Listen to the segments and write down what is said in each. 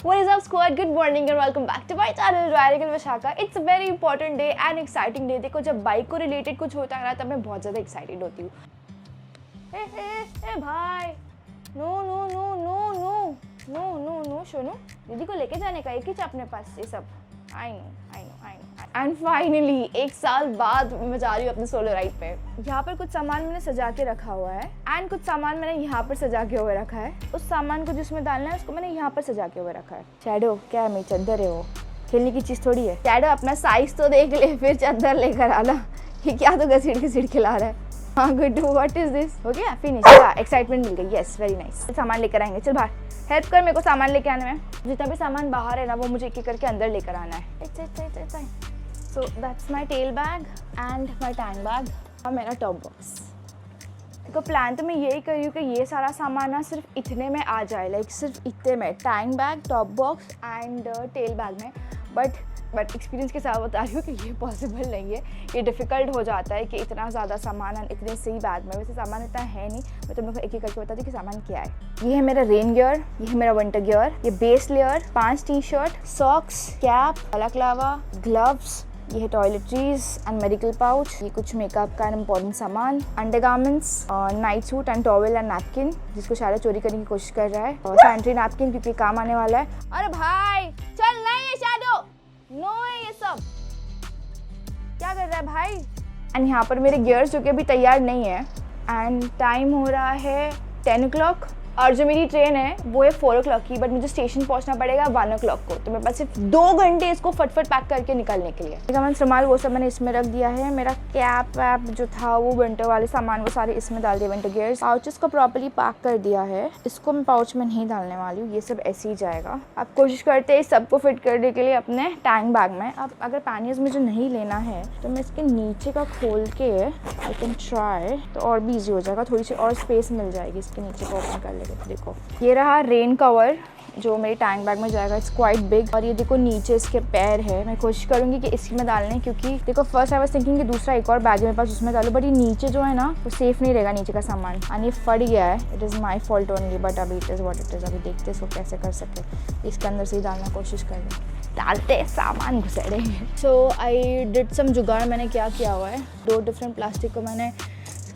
What is up squad? Good morning and welcome back to my channel Radical Vishaka. It's a very important day and exciting day. देखो जब bike को related कुछ होता है ना तब मैं बहुत ज़्यादा एक्साइटेड होती हूँ। ए भाई, no no no no no no no no Sonu, दीदी को लेके जाने का एक ही अपने पास ये सब। I know. एंड फाइनली एक साल बाद मैं जा रही हूँ अपने सोलो राइड पे। यहाँ पर कुछ सामान मैंने सजा के रखा हुआ है एंड कुछ सामान मैंने यहाँ पर सजा के हुए रखा है। उस सामान को जिसमें डालना है उसको मैंने यहाँ पर सजा के हुए रखा है। शैडो क्या है, मेरी चद्दर है, वो खेलने की चीज़ थोड़ी है। शैडो अपना साइज तो देख ले फिर चद्दर लेकर आना। ये क्या तो घसीट खिला रहा है। हाँ गुड, व्हाट इज दिस? हो गया फिनिश, एक्साइटमेंट मिल गई। Yes very nice. सामान लेकर आएंगे, चल बाहर हेल्प कर मेरे को सामान लेके आने में। जितना भी सामान बाहर है ना वो मुझे एक एक करके अंदर लेकर आना है। So that's my tail bag and my tank bag और मेरा टॉप बॉक्स। देखो प्लान तो मैं यही कर रही हूँ कि ये सारा सामान ना सिर्फ इतने में आ जाए, लाइक सिर्फ इतने में, tank bag, top box and tell bag में। बट एक्सपीरियंस के साथ बता रही हूँ कि ये पॉसिबल नहीं है। ये डिफ़िकल्ट हो जाता है कि इतना ज़्यादा सामान और इतने सही बैग में। वैसे सामान इतना है नहीं, मैं तुम लोग को एक एक करके बताती हूँ कि सामान क्या है। ये है मेरा रेन गियर, ये है मेरा विंटर गियर, ये base layer, 5 t-shirt, socks, cap, balaclava, gloves, ये है टॉयलेटरीज एंड मेडिकल पाउच, ये कुछ मेकअप का इम्पोर्टेंट सामान, undergarments, night suit and towel and napkin जिसको शायद चोरी करने की कोशिश कर रहा है, और सैनिटरी नैपकिन क्योंकि काम आने वाला है। अरे भाई चल, नहीं है शैडो, नो है ये सब, क्या कर रहा है भाई? एंड यहाँ पर मेरे गियर्स जो कि अभी तैयार नहीं है एंड टाइम हो रहा है 10 o'clock और जो मेरी ट्रेन है वो है 4 o'clock की, बट मुझे स्टेशन पहुंचना पड़ेगा 1 o'clock को। तो मेरे पास सिर्फ 2 घंटे इसको फटफट पैक करके निकलने के लिए। मैंने सामान वो सब मैंने इसमें रख दिया है। मेरा कैप वैप जो था वो विंटर वाले सामान वो सारे इसमें डाल दिए, विंटर गियर्स। पाउचेस को प्रॉपर्ली पैक कर दिया है। इसको मैं पाउच में नहीं डालने वाली हूँ, ये सब ऐसे ही जाएगा। आप कोशिश करते हैं सबको फिट करने के लिए अपने टैंक बैग में। अब अगर पैनियर्स मुझे नहीं लेना है तो मैं इसके नीचे का खोल के आई कैन ट्राई, तो और भी ईजी हो जाएगा, थोड़ी सी और स्पेस मिल जाएगी इसके नीचे को ओपन कर लेंगे। तो देखो ये रहा रेन कवर जो मेरे टैंक बैग में जाएगा, इट्स क्वाइट बिग। और ये देखो नीचे इसके पैर है, मैं कोशिश करूंगी कि इसी में डालने, क्योंकि देखो फर्स्ट आई वाज थिंकिंग कि दूसरा एक और बैग मेरे पास उसमें डालो, बट ये नीचे जो है ना वो सेफ नहीं रहेगा नीचे का सामान। और ये फट गया है, it is my fault only, but अभी it is what it is. अभी देखते इसको कैसे कर सके, इसके अंदर से ही डालना कोशिश कर रहे, डालते सामान घुसेड़ेंगे। सो आई डिड सम जुगाड़। मैंने क्या किया हुआ है, 2 डिफरेंट प्लास्टिक को मैंने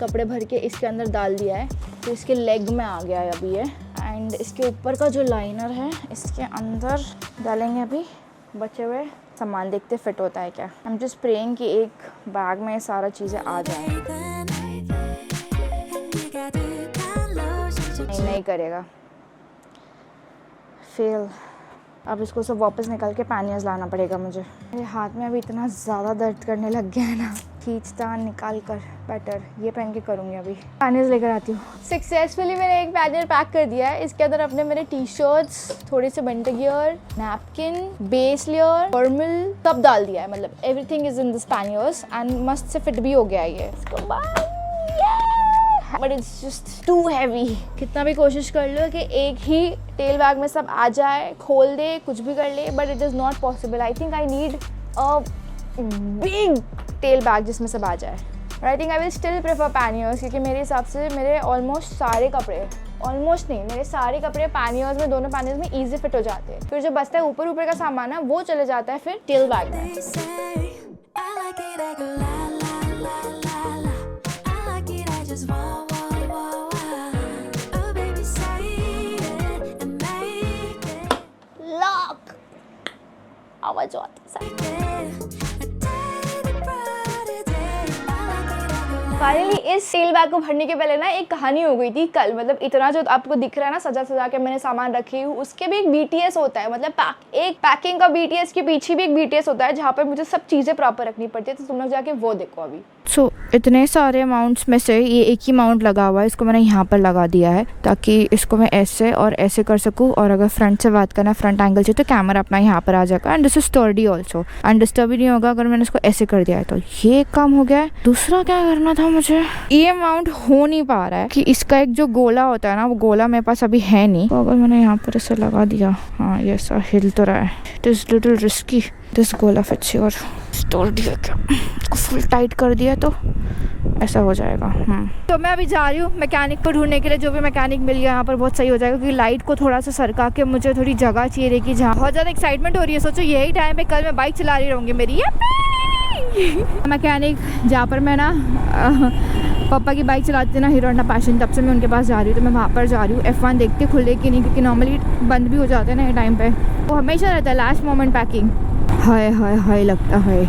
कपड़े भर के इसके अंदर डाल दिया है, तो इसके लेग में आ गया है अभी ये। एंड इसके ऊपर का जो लाइनर है इसके अंदर डालेंगे अभी बचे हुए सामान, देखते फिट होता है क्या। हम जस्ट प्रेइंग कि एक बैग में सारा चीज़ें आ जाए। नहीं करेगा, फेल। अब इसको सब वापस निकाल के पैनियर्स लाना पड़ेगा मुझे। मेरे हाथ में अभी इतना ज़्यादा दर्द करने लग गया है ना, खींचता निकाल कर बेटर ये पहन के करूँगी। अभी पैनियर्स लेकर आती हूँ। सक्सेसफुली मैंने एक पैनियर पैक कर दिया है। इसके अंदर अपने मेरे टी-शर्ट्स, थोड़े से winter gear, napkin, base layer, formal सब डाल दिया है। मतलब everything is in this panniers and मस्त से फिट भी हो गया है ये। But it's just too heavy. कितना भी कोशिश कर लो कि एक ही टेल बैग में सब आ जाए, खोल दे, कुछ भी कर ले, but it is not possible. I think I need a big tell bag जिसमें सब आ जाए। But I think I will still prefer panniers, क्योंकि मेरे हिसाब से मेरे ऑलमोस्ट सारे कपड़े, ऑलमोस्ट नहीं, मेरे सारे कपड़े पैनियर्स में, दोनों पैनियर्स में ईजी फिट हो जाते हैं। फिर जो बचता है ऊपर का सामान है वो चले जाता है फिर टेल बैग में। आवाज आती फाइनली इस टेल बैग को भरने के पहले ना एक कहानी हो गई थी कल। मतलब इतना जो आपको दिख रहा है ना सजा के मैंने सामान रखी हूँ, उसके भी एक BTS होता है। मतलब एक पैकिंग का BTS के पीछे भी एक BTS होता है जहाँ पर मुझे सब चीज़ें प्रॉपर रखनी पड़ती है। तो तुम लोग जाके वो देखो अभी। सो इतने सारे अमाउंट्स में से ये एक ही अमाउंट लगा हुआ है, इसको मैंने यहाँ पर लगा दिया है ताकि इसको मैं ऐसे और ऐसे कर सकूँ। और अगर फ्रंट से बात करना, फ्रंट एंगल से, तो कैमरा अपना यहाँ पर आ जाएगा। And this is sturdy also and disturb भी नहीं होगा अगर मैंने इसको ऐसे कर दिया है। तो ये काम हो गया है। दूसरा क्या करना था मुझे, ये अमाउंट हो नहीं पा रहा है कि इसका एक जो गोला होता है ना वो गोला मेरे पास अभी है नहीं। तो अगर मैंने यहाँ पर इसे लगा दिया, हाँ ये ऐसा हिल तो रहा है, it is little risky. This गोला फिट्स योर। तोड़ दिया क्या, फुल टाइट कर दिया तो ऐसा हो जाएगा। तो मैं अभी जा रही हूँ मैकेनिक को ढूंढने के लिए। जो भी मैकेनिक मिल गया यहाँ पर बहुत सही हो जाएगा, क्योंकि लाइट को थोड़ा सा सरका के मुझे थोड़ी जगह चाहिए रहेगी जहाँ। बहुत ज़्यादा एक्साइटमेंट हो रही है, सोचो यही टाइम पे कल मैं बाइक चला रही रहूँगी मेरी। मैकेनिक जहाँ पर मैं ना पापा की बाइक चलाती थी ना, हीरो होंडा पैशन, तब से मैं उनके पास जा रही हूँ। तो मैं वहाँ पर जा रही हूँ। F1 देखते खुले कि नहीं, क्योंकि नॉर्मली बंद भी हो जाते हैं ना ये टाइम पे। वो हमेशा रहता है लास्ट मोमेंट पैकिंग। हाय हाय हाय लगता है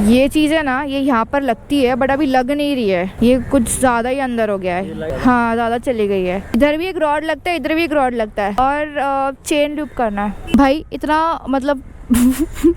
ये चीज़ है ना, ये यहाँ पर लगती है बट अभी लग नहीं रही है, ये कुछ ज़्यादा ही अंदर हो गया है। हाँ ज़्यादा चली गई है। इधर भी एक रॉड लगता है, इधर भी एक रॉड लगता है, और चेन लूप करना है भाई। इतना मतलब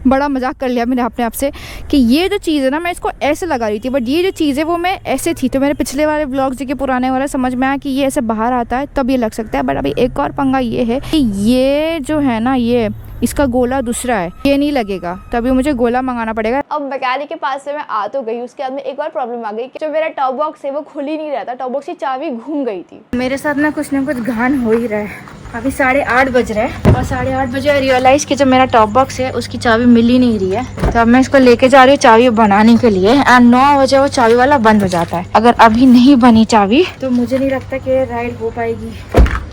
बड़ा मजाक कर लिया मैंने अपने आप से कि ये जो चीज़ है ना, मैं इसको ऐसे लगा रही थी, बट ये जो चीज़ है वो मैं ऐसे थी। तो मेरे पिछले वाले व्लॉग्स देखिए पुराने वाला, समझ में आया कि ये ऐसे बाहर आता है तब ये लग सकता है। बट अभी एक और पंगा ये है कि ये जो है ना, ये इसका गोला दूसरा है, ये नहीं लगेगा, तभी मुझे गोला मंगाना पड़ेगा। अब मैकेनिक के पास से मैं आ तो गई, उसके बाद में एक और प्रॉब्लम आ गई कि जो मेरा टॉप बॉक्स है वो खुल ही नहीं रहा था। टॉप बॉक्स की चाबी घूम गई थी। मेरे साथ ना कुछ घान हो ही रहा है। अभी 8:30 बज रहे हैं और 8:30 बजे रियलाइज कि जो मेरा टॉप बॉक्स है उसकी चाबी मिल ही नहीं रही है। तो अब मैं इसको लेके जा रही हूँ चाबी बनाने के लिए। एंड 9 बजे वो चाबी वाला बंद हो जाता है। अगर अभी नहीं बनी चाबी तो मुझे नहीं लगता कि राइड हो पाएगी,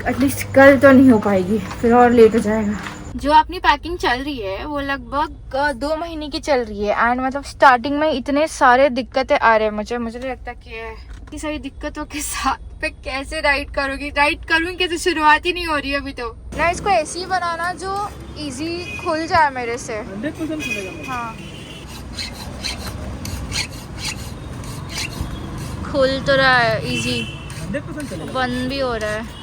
एटलीस्ट कल तो नहीं हो पाएगी, फिर और लेट हो जाएगा। जो अपनी पैकिंग चल रही है वो लगभग 2 महीने की चल रही है। एंड मतलब स्टार्टिंग में इतने सारे दिक्कतें आ रहे हैं मुझे नहीं लगता कि इतनी सारी दिक्कतों के साथ पे कैसे राइड करूँगी कैसे, शुरुआत ही नहीं हो रही है अभी तो ना। इसको ऐसे ही बनाना जो इजी खुल जाए मेरे से। 100% खुलेगा। हाँ खुल तो रहा है इजी, 100% चलेगा। बंद भी हो रहा है।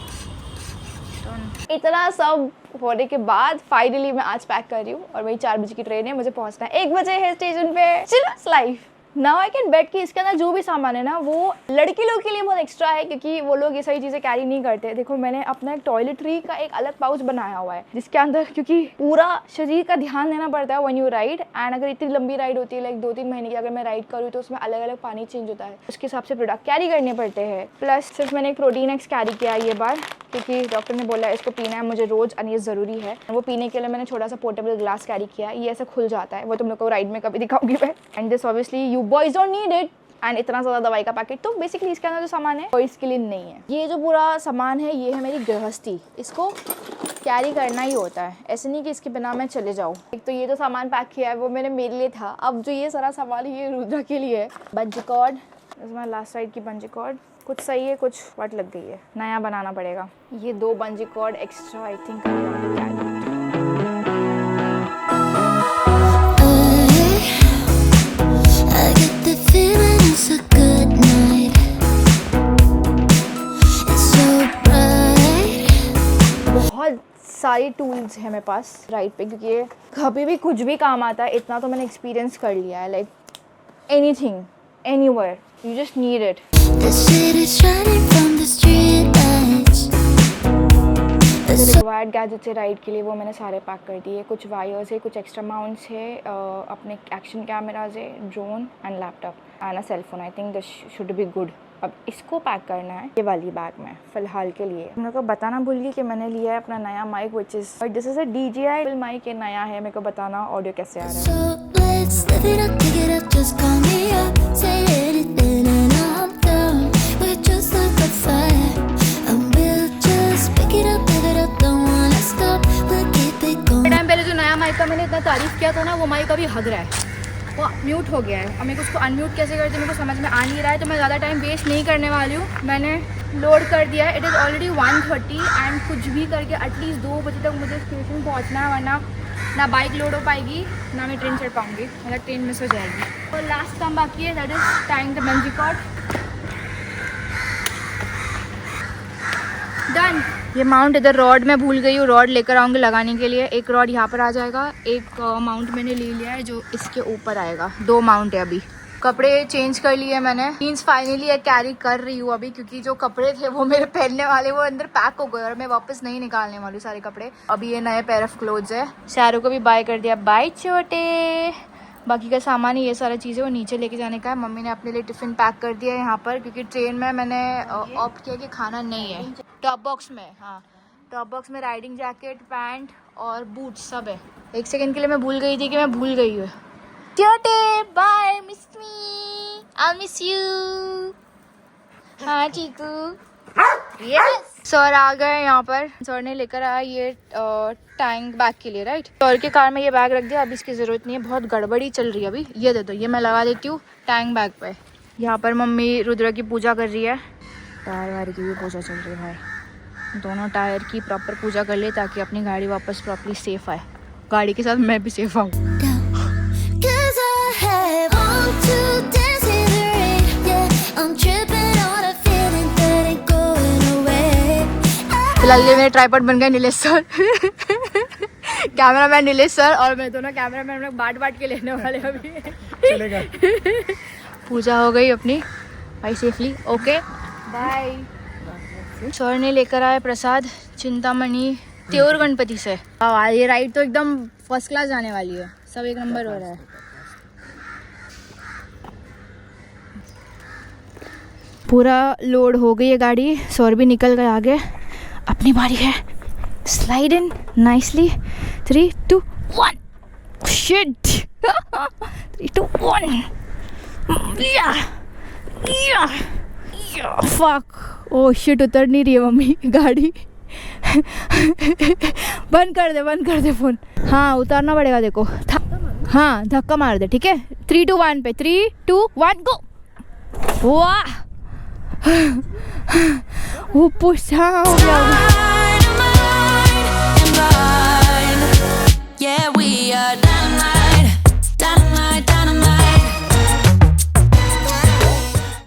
इतना सब होने के बाद फाइनली मैं आज पैक कर रही हूँ और वही 4 बजे की ट्रेन है, मुझे पहुंचना है 1 बजे है स्टेशन पे। Chills life now I can bet कि इसके अंदर जो भी सामान है ना वो लड़की लोग के लिए बहुत एक्स्ट्रा है, क्योंकि वो लोग ये सारी चीज़ें कैरी नहीं करते। देखो मैंने अपना एक टॉयलेटरी का एक अलग पाउच बनाया हुआ है जिसके अंदर, क्योंकि पूरा शरीर का ध्यान देना पड़ता है व्हेन यू राइड। एंड अगर इतनी लंबी राइड होती है लाइक 2-3 महीने की अगर मैं राइड करूँ तो उसमें अलग अलग पानी चेंज होता है, उसके हिसाब से प्रोडक्ट कैरी करने पड़ते हैं। प्लस सिर्फ मैंने एक प्रोटीन एक्स कैरी किया ये बार, क्योंकि डॉक्टर ने बोला इसको पीना है मुझे रोज और ये ज़रूरी है। वो पीने के लिए मैंने छोटा सा पोर्टेबल ग्लास कैरी किया। ये ऐसे खुल जाता है, वो तुम लोग को राइड में कभी दिखाऊंगी मैं। And this obviously you boys don't need it. And इतना ज़्यादा दवाई का पैकेट, तो बेसिकली इसके अंदर जो सामान है वो इसके लिए नहीं है। ये जो पूरा सामान है ये है मेरी गृहस्थी, इसको कैरी करना ही होता है, ऐसे नहीं कि इसके बिना मैं चले जाऊँ। एक तो ये जो सामान पैक किया है वो मैंने मेरे लिए था, अब जो ये सारा सामान है ये रुद्रा के लिए है। बंजी कॉर्ड, इसमें लास्ट साइड की बंजी कॉर्ड कुछ सही है, कुछ वाट लग गई है, नया बनाना पड़ेगा। ये 2 bungee cord extra I think बहुत सारी टूल्स हैं मेरे पास राइड पे, क्योंकि ये कभी भी कुछ भी काम आता है। इतना तो मैंने एक्सपीरियंस कर लिया है, like anything anywhere you just need it. Required gadgets है राइड के लिए वो मैंने सारे पैक कर दिए। कुछ वायर्स है, कुछ एक्स्ट्रा माउंट्स है, अपने एक्शन कैमराज है, drone and laptop and a cell phone. I think this should be good. अब इसको पैक करना है ये वाली बैग में फ़िलहाल के लिए। मेरे को बताना भूल गई कि मैंने लिया है अपना नया mic, which is this is a DJI mic, ये नया है। मेरे को बताना ऑडियो कैसे आ रहा है। टाइम पहले जो नया माइक का मैंने इतना तारीफ़ किया था ना, वो माइक अभी हग रहा है, वो म्यूट हो गया है। अब मेरे को उसको अनम्यूट कैसे करते मेरे को समझ में आ नहीं रहा है, तो मैं ज़्यादा टाइम वेस्ट नहीं करने वाली हूँ। मैंने लोड कर दिया है, इट इज़ ऑलरेडी 1:30 एंड कुछ भी करके एटलीस्ट 2 बजे तक मुझे स्टेशन पहुँचना है, वरना ना बाइक लोड हो पाएगी ना मैं ट्रेन चढ़ पाऊँगी, मतलब ट्रेन मिस हो जाएगी। तो लास्ट काम बाकी है, that is tying the bungee cord. Done. ये माउंट इधर रॉड में भूल गई हूँ, रॉड लेकर आऊँगी लगाने के लिए। एक रॉड यहाँ पर आ जाएगा, एक माउंट मैंने ले लिया है जो इसके ऊपर आएगा। 2 माउंट है। अभी कपड़े चेंज कर लिए मैंने, जीन्स फाइनली कैरी कर रही हूँ अभी, क्योंकि जो कपड़े थे वो मेरे पहनने वाले वो अंदर पैक हो गए और मैं वापस नहीं निकालने वाली सारे कपड़े। अभी ये नए पेयर ऑफ क्लोथ्स है। शाहरुख को भी बाय कर दिया, बाय छोटे। बाकी का सामान ही ये सारा चीज़ें वो नीचे लेके जाने का है। मम्मी ने अपने लिए टिफ़िन पैक कर दिया है यहाँ पर, क्योंकि ट्रेन में मैंने ऑप्ट किया कि खाना नहीं है। टॉप बॉक्स में, हाँ टॉप बॉक्स में राइडिंग जैकेट, पैंट और बूट सब है। एक सेकंड के लिए मैं भूल गई थी कि मैं भूल गई हूँ। छोटे bye, miss me, I miss you. हाँ चीकू, यस। सर आ गए यहाँ पर। सर ने लेकर आया ये टैंक बैग के लिए, राइट। सर के कार में ये बैग रख दिया, अब इसकी ज़रूरत नहीं है, बहुत गड़बड़ी चल रही है अभी। ये दे दो, ये मैं लगा देती हूँ टैंक बैग पे। यहाँ पर मम्मी रुद्र की पूजा कर रही है, टायर वायर की भी पूजा चल रही है भाई। दोनों टायर की प्रॉपर पूजा कर ले ताकि अपनी गाड़ी वापस प्रॉपरली सेफ आए। गाड़ी के साथ मैं भी सेफ आऊँ। फिलहाल ये मेरे ट्राइपॉड बन गए Nilesh sir. Cameraman Nilesh sir और मैं दोनों कैमरामैन लोग बांट के लेने वाले अभी। चलेगा। पूजा हो गई अपनी भाई सेफली, ओके बाय। सर ने लेकर आए प्रसाद चिंतामणि त्योर गणपति से। ये राइड तो एकदम फर्स्ट क्लास जाने वाली है, सब एक नंबर हो रहा है। पूरा लोड हो गई है गाड़ी, सर भी निकल गए आगे। अपनी बारी है, slide in nicely. 3, 2, 1 shit. 3, 2, 1 fuck. Oh shit, उतर नहीं रही है मम्मी गाड़ी। बंद कर दे फोन। हाँ उतारना पड़ेगा, देखो हाँ धक्का मार दे, ठीक है। 3, 2, 1 पे 3, 2, 1 गो। वाह वो पुश हो गया।